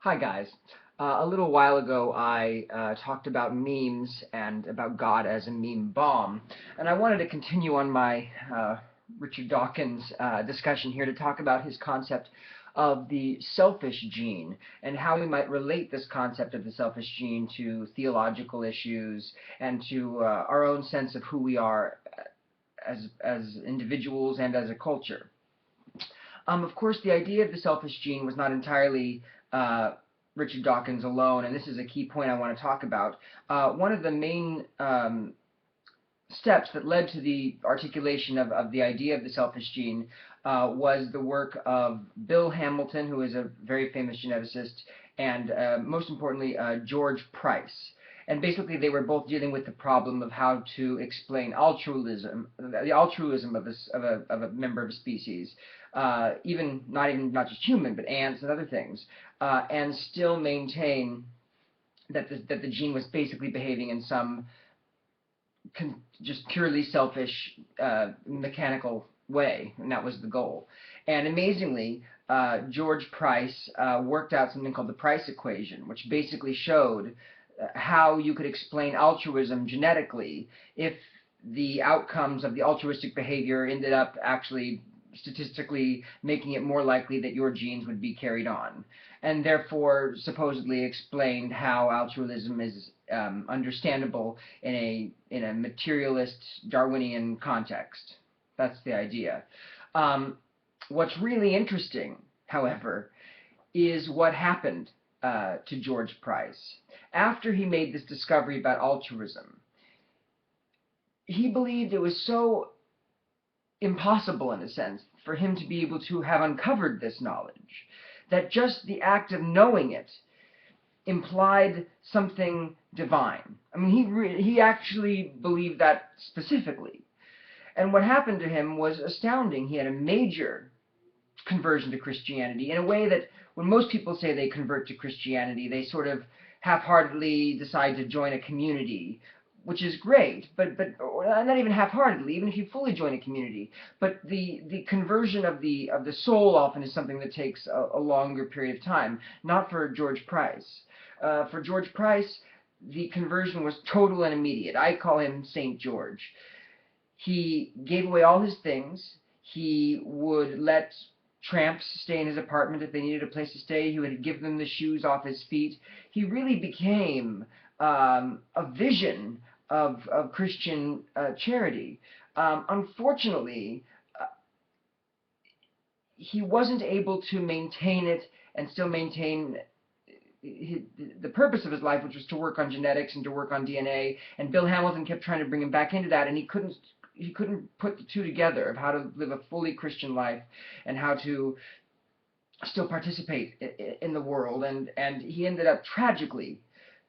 Hi guys. A little while ago I talked about memes and about God as a meme bomb, and I wanted to continue on my Richard Dawkins discussion here to talk about his concept of the selfish gene and how we might relate this concept of the selfish gene to theological issues and to our own sense of who we are as individuals and as a culture. Of course, the idea of the selfish gene was not entirely Richard Dawkins alone, and this is a key point I want to talk about. One of the main steps that led to the articulation of the idea of the selfish gene was the work of Bill Hamilton, who is a very famous geneticist, and most importantly, George Price. And basically, they were both dealing with the problem of how to explain altruism, the altruism of a member of a species, even not just human, but ants and other things, and still maintain that the gene was basically behaving in some just purely selfish, mechanical way, and that was the goal. And amazingly, George Price worked out something called the Price equation, which basically showed how you could explain altruism genetically if the outcomes of the altruistic behavior ended up actually statistically making it more likely that your genes would be carried on, and therefore supposedly explained how altruism is understandable in a materialist Darwinian context. That's the idea. What's really interesting, however, is what happened to George Price. After he made this discovery about altruism, he believed it was so impossible, in a sense, for him to be able to have uncovered this knowledge, that just the act of knowing it implied something divine. I mean, he actually believed that specifically. And what happened to him was astounding. He had a major conversion to Christianity in a way that when most people say they convert to Christianity, they sort of half-heartedly decide to join a community, which is great, but not even half-heartedly, even if you fully join a community. But the conversion of the soul often is something that takes a longer period of time. Not for George Price. For George Price, the conversion was total and immediate. I call him Saint George. He gave away all his things. He would let tramps stay in his apartment if they needed a place to stay. He would give them the shoes off his feet. He really became a vision of Christian charity. Unfortunately, he wasn't able to maintain it and still maintain the purpose of his life, which was to work on genetics and to work on DNA. And Bill Hamilton kept trying to bring him back into that, and he couldn't put the two together of how to live a fully Christian life and how to still participate in the world. And he ended up tragically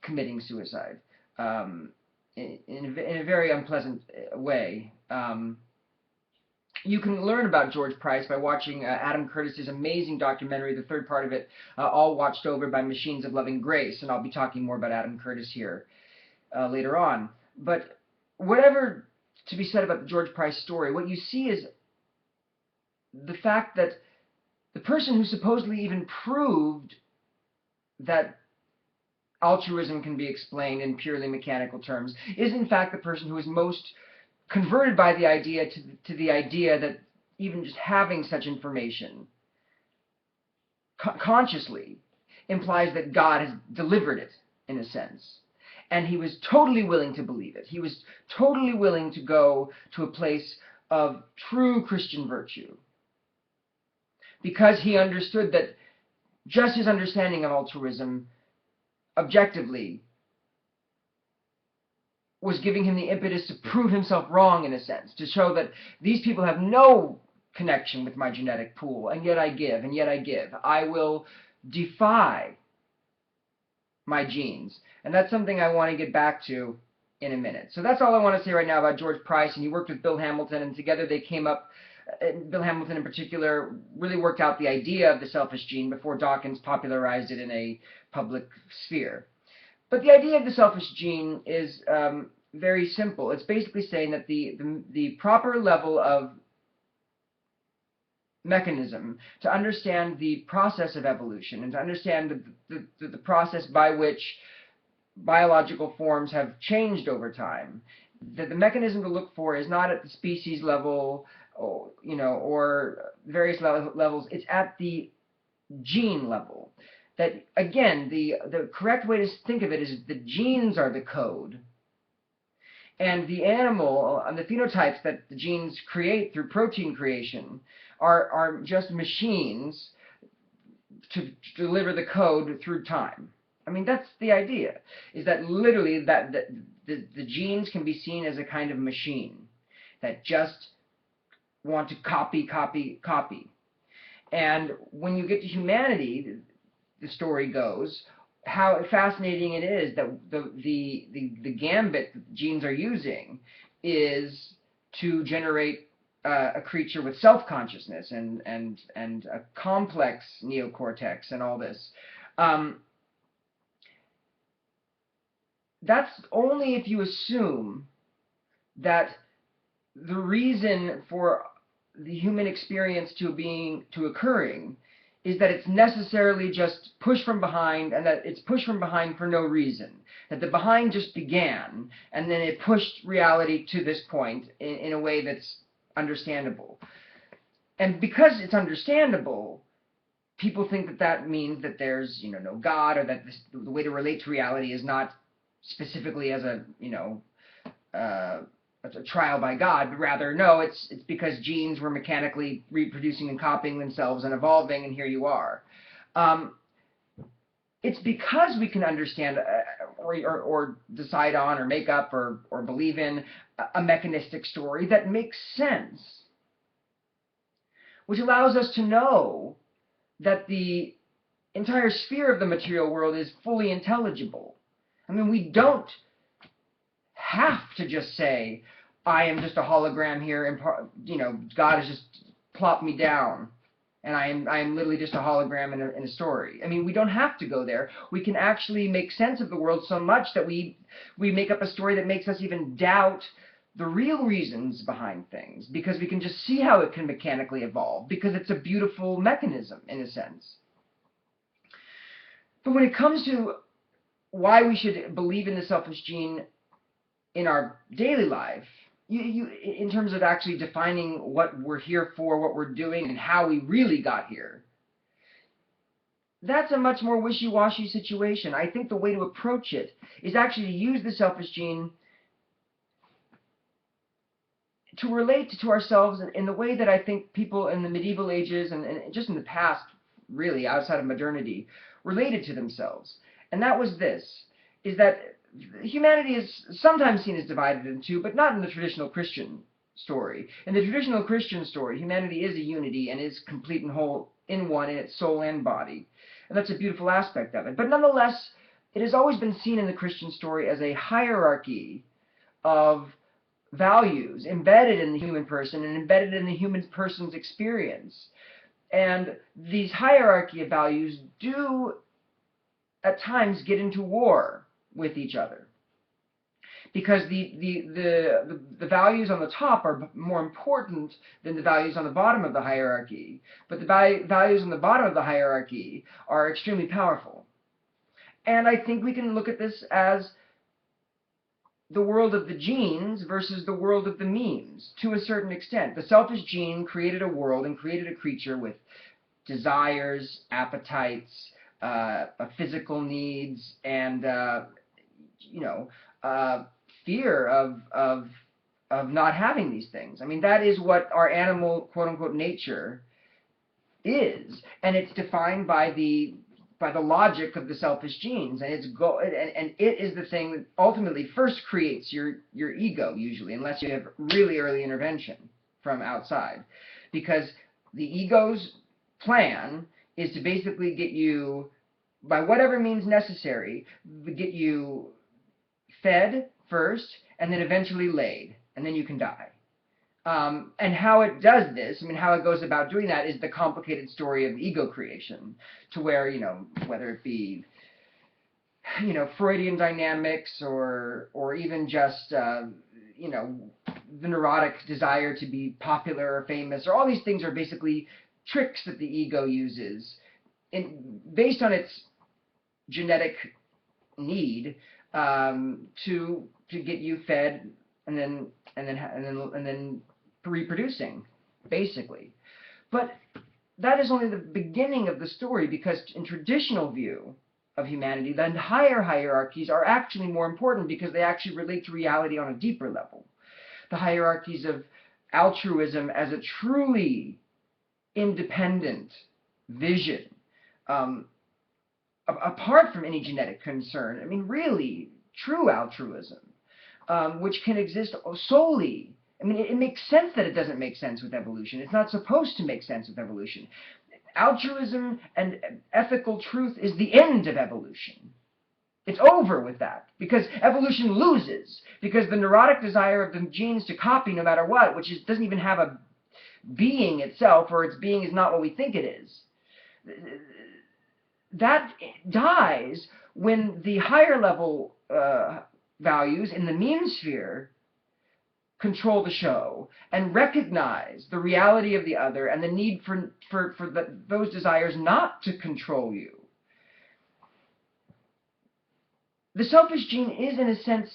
committing suicide in a very unpleasant way. You can learn about George Price by watching Adam Curtis's amazing documentary, the third part of it, All Watched Over by Machines of Loving Grace, and I'll be talking more about Adam Curtis here later on. But whatever to be said about the George Price story, what you see is the fact that the person who supposedly even proved that altruism can be explained in purely mechanical terms is in fact the person who is most converted by the idea to the idea that even just having such information consciously implies that God has delivered it, in a sense. And he was totally willing to believe it. He was totally willing to go to a place of true Christian virtue, because he understood that just his understanding of altruism objectively was giving him the impetus to prove himself wrong, in a sense, to show that these people have no connection with my genetic pool, and yet I give, and yet I give. I will defy my genes. And that's something I want to get back to in a minute. So that's all I want to say right now about George Price, and he worked with Bill Hamilton, and together they came up, Bill Hamilton in particular, really worked out the idea of the selfish gene before Dawkins popularized it in a public sphere. But the idea of the selfish gene is very simple. It's basically saying that the proper level of mechanism, to understand the process of evolution, and to understand the process by which biological forms have changed over time. The mechanism to look for is not at the species level, or, or various levels. It's at the gene level. That, again, the correct way to think of it is the genes are the code, and the animal and the phenotypes that the genes create through protein creation are just machines to deliver the code through time. I mean, that's the idea, is that literally the genes can be seen as a kind of machine that just want to copy, copy, copy. And when you get to humanity, the story goes, how fascinating it is that the gambit that genes are using is to generate a creature with self-consciousness and a complex neocortex and all this. That's only if you assume that the reason for the human experience to occurring is that it's necessarily just pushed from behind, and that it's pushed from behind for no reason. That the behind just began, and then it pushed reality to this point in a way that's understandable. And because it's understandable, people think that that means that there's, no God, or that the way to relate to reality is not specifically as a, a trial by God, but rather, no, it's because genes were mechanically reproducing and copying themselves and evolving, and here you are. It's because we can understand or decide on or make up or believe in a mechanistic story that makes sense, which allows us to know that the entire sphere of the material world is fully intelligible. I mean, we don't have to just say, I am just a hologram here, and God has just plopped me down, and I am literally just a hologram in a story. I mean, we don't have to go there. We can actually make sense of the world so much that we make up a story that makes us even doubt the real reasons behind things, because we can just see how it can mechanically evolve, because it's a beautiful mechanism in a sense. But when it comes to why we should believe in the selfish gene in our daily life, in terms of actually defining what we're here for, what we're doing, and how we really got here, that's a much more wishy-washy situation. I think the way to approach it is actually to use the selfish gene to relate to ourselves in the way that I think people in the medieval ages and just in the past, really, outside of modernity, related to themselves. And that was this, is that humanity is sometimes seen as divided in two, but not in the traditional Christian story. In the traditional Christian story, humanity is a unity and is complete and whole in one, in its soul and body. And that's a beautiful aspect of it. But nonetheless, it has always been seen in the Christian story as a hierarchy of values embedded in the human person and embedded in the human person's experience. And these hierarchy of values do at times get into war with each other, because the values on the top are more important than the values on the bottom of the hierarchy, but the values on the bottom of the hierarchy are extremely powerful. And I think we can look at this as the world of the genes versus the world of the memes, to a certain extent. The selfish gene created a world and created a creature with desires, appetites, physical needs, and fear of not having these things. I mean, that is what our animal, quote-unquote, nature is, and it's defined by the logic of the selfish genes, and and it is the thing that ultimately first creates your ego, usually, unless you have really early intervention from outside, because the ego's plan is to basically get you, by whatever means necessary, get you fed first, and then eventually laid, and then you can die. And how it does this, I mean, how it goes about doing that is the complicated story of ego creation, to where, whether it be, Freudian dynamics or even just, the neurotic desire to be popular or famous, or all these things are basically tricks that the ego uses based on its genetic need to get you fed and then reproducing, basically. But that is only the beginning of the story, because in traditional view of humanity, the higher hierarchies are actually more important because they actually relate to reality on a deeper level. The hierarchies of altruism as a truly independent vision, apart from any genetic concern. I mean, really, true altruism, which can exist solely. I mean, it makes sense that it doesn't make sense with evolution. It's not supposed to make sense with evolution. Altruism and ethical truth is the end of evolution. It's over with that, because evolution loses, because the neurotic desire of the genes to copy no matter what, which doesn't even have a being itself, or its being is not what we think it is, that dies when the higher level values in the meme sphere control the show and recognize the reality of the other and the need for those desires not to control you. The selfish gene is, in a sense,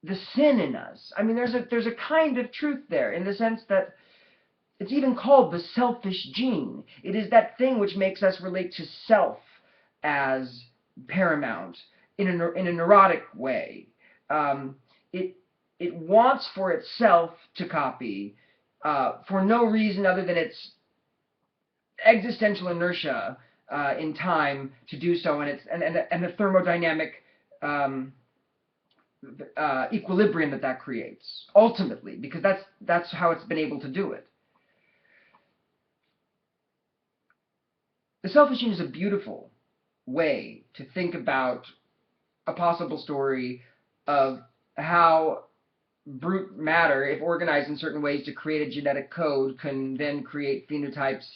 the sin in us. I mean, there's a kind of truth there, in the sense that it's even called the selfish gene. It is that thing which makes us relate to self as paramount in a neurotic way. It wants for itself to copy for no reason other than its existential inertia in time to do so, and the thermodynamic equilibrium that creates ultimately, because that's how it's been able to do it. The selfish gene is a beautiful way to think about a possible story of how brute matter, if organized in certain ways to create a genetic code, can then create phenotypes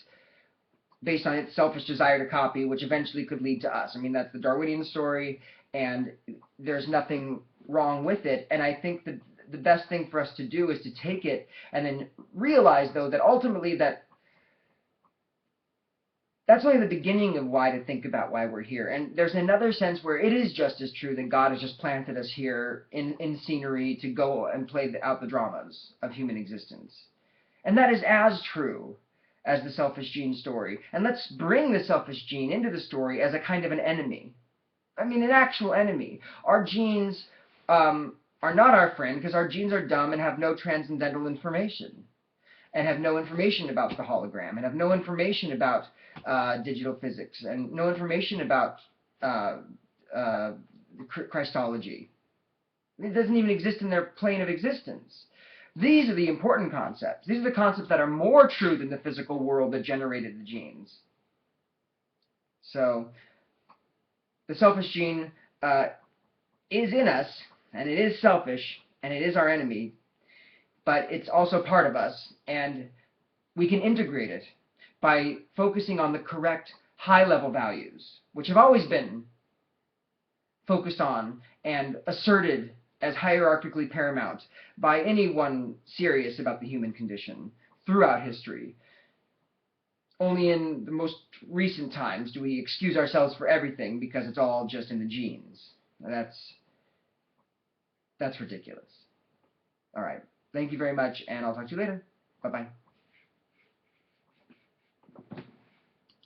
based on its selfish desire to copy, which eventually could lead to us. I mean, that's the Darwinian story, and there's nothing wrong with it. And I think that the best thing for us to do is to take it and then realize, though, that ultimately that's only the beginning of why to think about why we're here. And there's another sense where it is just as true that God has just planted us here in scenery to go and play out the dramas of human existence. And that is as true as the selfish gene story. And let's bring the selfish gene into the story as a kind of an enemy. I mean, an actual enemy. Our genes are not our friend, because our genes are dumb and have no transcendental information, and have no information about the hologram, and have no information about digital physics, and no information about Christology. It doesn't even exist in their plane of existence. These are the important concepts. These are the concepts that are more true than the physical world that generated the genes. So, the selfish gene is in us, and it is selfish, and it is our enemy, but it's also part of us, and we can integrate it by focusing on the correct high-level values, which have always been focused on and asserted as hierarchically paramount by anyone serious about the human condition throughout history. Only in the most recent times do we excuse ourselves for everything because it's all just in the genes. That's ridiculous. All right. Thank you very much, and I'll talk to you later. Bye-bye.